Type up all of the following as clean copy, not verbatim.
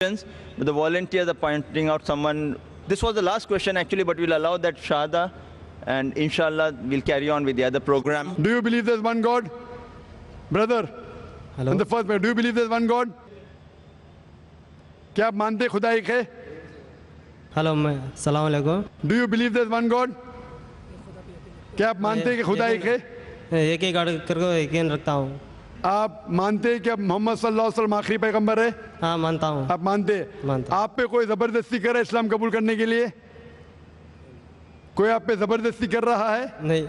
But the volunteers are pointing out someone. This was the last question actually, but we'll allow that Shahada, and inshallah we'll carry on with the other program. Do you believe there's one God? Brother, Hello? in the first place, do you believe there's one God? क्या आप मानते हैं खुदा एक है? Hello मैं सलाम अलैकुम Do you believe there's one God? क्या आप मानते हैं कि खुदा एक है? एक एक करके यकीन रखता हूँ आप मानते हैं कि अब मोहम्मद सल्लल्लाहु अलैहि वसल्लम आखिरी पैगंबर है? हाँ मानता हूँ आप मानते हैं? मानता हूँ। आप पे कोई जबरदस्ती कर रहा है इस्लाम कबूल करने के लिए? कोई आप पे जबरदस्ती कर रहा है? नहीं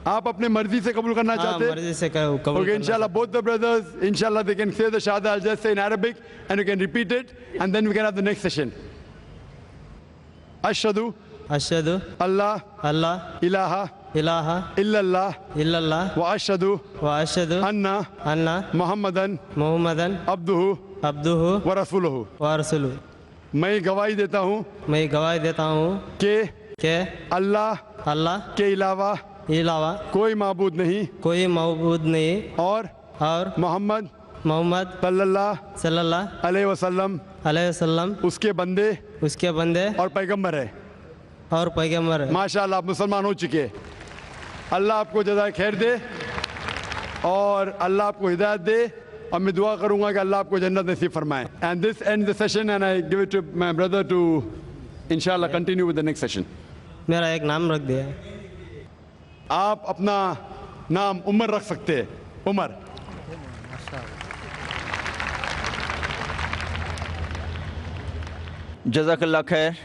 आप अपने मर्जी से कबूल करना हाँ चाहते हैं? मर्जी से कबूल Okay, inshallah, both the brothers, inshallah, they can say the Shahada. I'll just say in Arabic, and you can repeat it, and then we can have the next session. Ashhadu अशहदु Allah Allah ilaha इलाहा illallah इल्लल्लाह wa ashhadu व अशहदु anna अन्ना Muhammadan Mohammedan abduhu अब्दुहु wa rasuluhu. व रसूलु मैं गवाही देता हूँ मैं गवाही देता हूँ कि कि अल्लाह अल्लाह के अलावा के अलावा कोई माबूद नहीं कोई मौजूद नहीं और मोहम्मद सल्लल्लाहु सल्लल्लाहु अलैहि वसल्लम अलैहि वसल्लम उसके बंदे उसके बंदे और पैगंबर है. और पैगंबर है माशाल्लाह आप मुसलमान हो चुके हैं. अल्लाह आपको जज़ाए खैर दे और अल्लाह आपको हिदायत दे और मैं दुआ करूंगा कि अल्लाह आपको जन्नत नसीब फरमाए. And this ends the session and I give it to my brother to inshallah continue with the next session. मेरा एक नाम रख दिया आप अपना नाम उमर रख सकते हैं. उमर. Jazakallah khair.